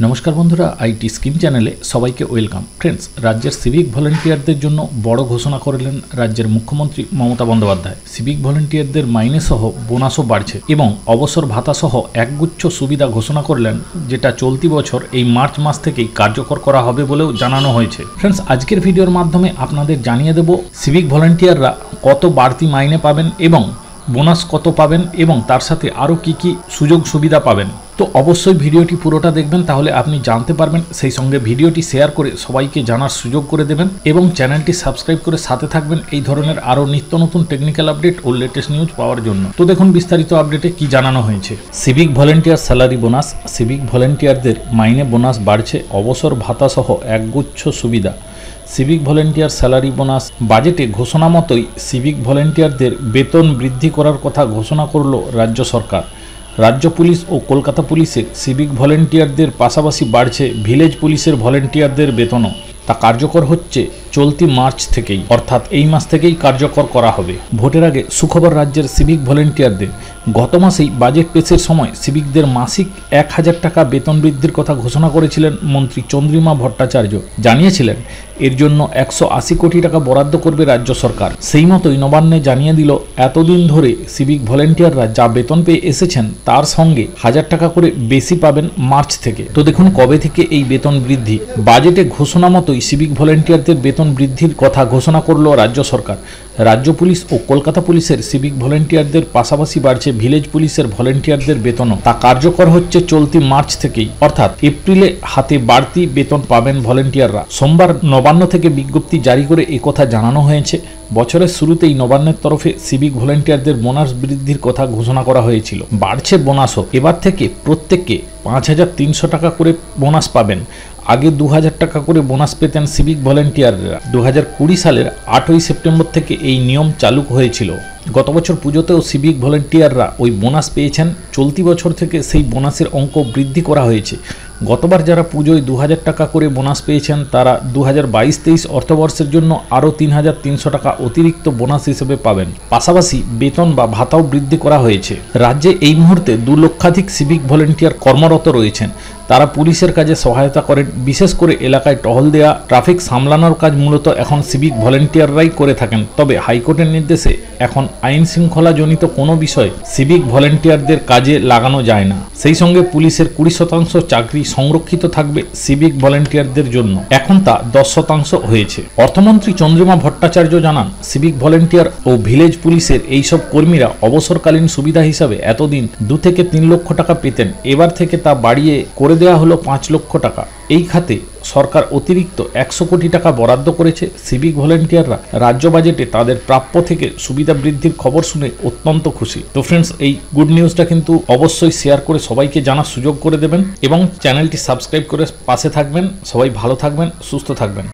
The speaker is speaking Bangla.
নমস্কার বন্ধুরা, আইটি স্কিম চ্যানেলে সবাইকে ওয়েলকাম। ফ্রেন্ডস, রাজ্যের সিভিক ভলেন্টিয়ারদের জন্য বড় ঘোষণা করলেন রাজ্যের মুখ্যমন্ত্রী মমতা বন্দ্যোপাধ্যায়। সিভিক ভলেন্টিয়ারদের মাইনে সহ বোনাসও বাড়ছে এবং অবসর ভাতা সহ একগুচ্ছ সুবিধা ঘোষণা করলেন, যেটা চলতি বছর এই মার্চ মাস থেকেই কার্যকর করা হবে বলেও জানানো হয়েছে। ফ্রেন্ডস, আজকের ভিডিওর মাধ্যমে আপনাদের জানিয়ে দেব সিভিক ভলেন্টিয়াররা কত বাড়তি মাইনে পাবেন এবং বোনাস কত পাবেন এবং তার সাথে আরও কি কি সুযোগ সুবিধা পাবেন। তো অবশ্যই ভিডিওটি পুরোটা দেখবেন, তাহলে আপনি জানতে পারবেন। সেই সঙ্গে ভিডিওটি শেয়ার করে সবাইকে জানার সুযোগ করে দেবেন এবং চ্যানেলটি সাবস্ক্রাইব করে সাথে থাকবেন এই ধরনের আরও নিত্য নতুন টেকনিক্যাল আপডেট ও লেটেস্ট নিউজ পাওয়ার জন্য। তো দেখুন বিস্তারিত আপডেটে কি জানানো হয়েছে। Civic volunteer salary bonus. Civic ভলেন্টিয়ারদের মাইনে বোনাস বাড়ছে, অবসর ভাতা সহ একগুচ্ছ সুবিধা। Civic volunteer salary bonus. বাজেটে ঘোষণা মতোই সিভিক ভলেন্টিয়ারদের বেতন বৃদ্ধি করার কথা ঘোষণা করল রাজ্য সরকার। রাজ্য পুলিশ ও কলকাতা পুলিশে সিভিক ভলেন্টিয়ারদের পাশাপাশি বাড়ছে ভিলেজ পুলিশের ভলেন্টিয়ারদের বেতনও। তা কার্যকর হচ্ছে চলতি মার্চ থেকেই, অর্থাৎ এই মাস থেকেই কার্যকর করা হবে। ভোটের আগে সুখবর রাজ্যের সিভিক ভলেন্টিয়ারদের। গত মাসেই বাজেট পেশের সময় সিভিকদের মাসিক 1000 টাকা বেতন বৃদ্ধির কথা ঘোষণা করেছিলেন মন্ত্রী চন্দ্রিমা ভট্টাচার্য। জানিয়েছিলেন এর জন্য 180 কোটি টাকা বরাদ্দ করবে রাজ্য সরকার। সেই মতোই নবান্নে জানিয়ে দিল, এতদিন ধরে সিভিক ভলেন্টিয়াররা যা বেতন পেয়ে এসেছেন তার সঙ্গে 1000 টাকা করে বেশি পাবেন মার্চ থেকে। তো দেখুন কবে থেকে এই বেতন বৃদ্ধি। বাজেটে ঘোষণা মতোই সিভিক ভলেন্টিয়ারদের বেতন বৃদ্ধির কথা ঘোষণা করল রাজ্য সরকার। রাজ্য পুলিশ ও কলকাতা পুলিশের সিভিক ভলেন্টিয়ারদের পাশাপাশি বাড়ছে ভিলেজ পুলিশের ভলেন্টিয়ারদের বেতনও। তা কার্যকর হচ্ছে চলতি মার্চ থেকেই, অর্থাৎ এপ্রিলে হাতে বাড়তি বেতন পাবেন ভলেন্টিয়াররা। সোমবার নবান্ন থেকে বিজ্ঞপ্তি জারি করে একথা জানানো হয়েছে। বছরের শুরুতেই নবান্নের তরফে সিভিক ভলেন্টিয়ারদের বোনাস বৃদ্ধির কথা ঘোষণা করা হয়েছিল। বাড়ছে বোনাসও। এবার থেকে প্রত্যেককে 5300 টাকা করে বোনাস পাবেন। আগে 2000 টাকা করে বোনাস পেতেন সিভিক ভলেন্টিয়াররা। 2020 সালের 8ই সেপ্টেম্বর থেকে এই নিয়ম চালু হয়েছিল। গত বছর পুজোতেও সিভিক ভলেন্টিয়াররা ওই বোনাস পেয়েছেন। চলতি বছর থেকে সেই বোনাসের অঙ্ক বৃদ্ধি করা হয়েছে। গতবার যারা পুজোয় 2000 টাকা করে বোনাস পেয়েছেন তারা 2022-23 অর্থবর্ষের জন্য আরও 3300 টাকা অতিরিক্ত বোনাস হিসেবে পাবেন। পাশাপাশি বেতন বা ভাতাও বৃদ্ধি করা হয়েছে। রাজ্যে এই মুহূর্তে 2 লক্ষাধিক সিভিক ভলেন্টিয়ার কর্মরত রয়েছেন। তারা পুলিশের কাজে সহায়তা করেন। বিশেষ করে এলাকায় টহল দেওয়া, ট্রাফিক সামলানোর কাজ মূলত এখন সিভিক ভলেন্টিয়াররাই করে থাকেন। তবে হাইকোর্টের নির্দেশে এখন আইন শৃঙ্খলাজনিত কোনো বিষয় সিভিক ভলেন্টিয়ারদের কাজে লাগানো যায় না। সেই সঙ্গে পুলিশের 20% চাকরি সংরক্ষিত থাকবে সিভিক ভলেন্টিয়ারদের জন্য। এখন তা 10% হয়েছে। অর্থমন্ত্রী চন্দ্রিমা ভট্টাচার্য জানান, সিভিক ভলেন্টিয়ার ও ভিলেজ পুলিশের এইসব কর্মীরা অবসরকালীন সুবিধা হিসাবে এতদিন 2 থেকে 3 লক্ষ টাকা পেতেন। এবার থেকে তা বাড়িয়ে করে দেওয়া হলো 5 লক্ষ টাকা। এই খাতে সরকার অতিরিক্ত 100 কোটি টাকা বরাদ্দ করেছে। সিভিক ভলেন্টিয়াররা রাজ্য বাজেটে তাদের প্রাপ্য থেকে সুবিধা বৃদ্ধির খবর শুনে অত্যন্ত খুশি। তো ফ্রেন্ডস, এই গুড নিউজটা কিন্তু অবশ্যই শেয়ার করে সবাইকে জানার সুযোগ করে দেবেন এবং চ্যানেলটি সাবস্ক্রাইব করে পাশে থাকবেন। সবাই ভালো থাকবেন, সুস্থ থাকবেন।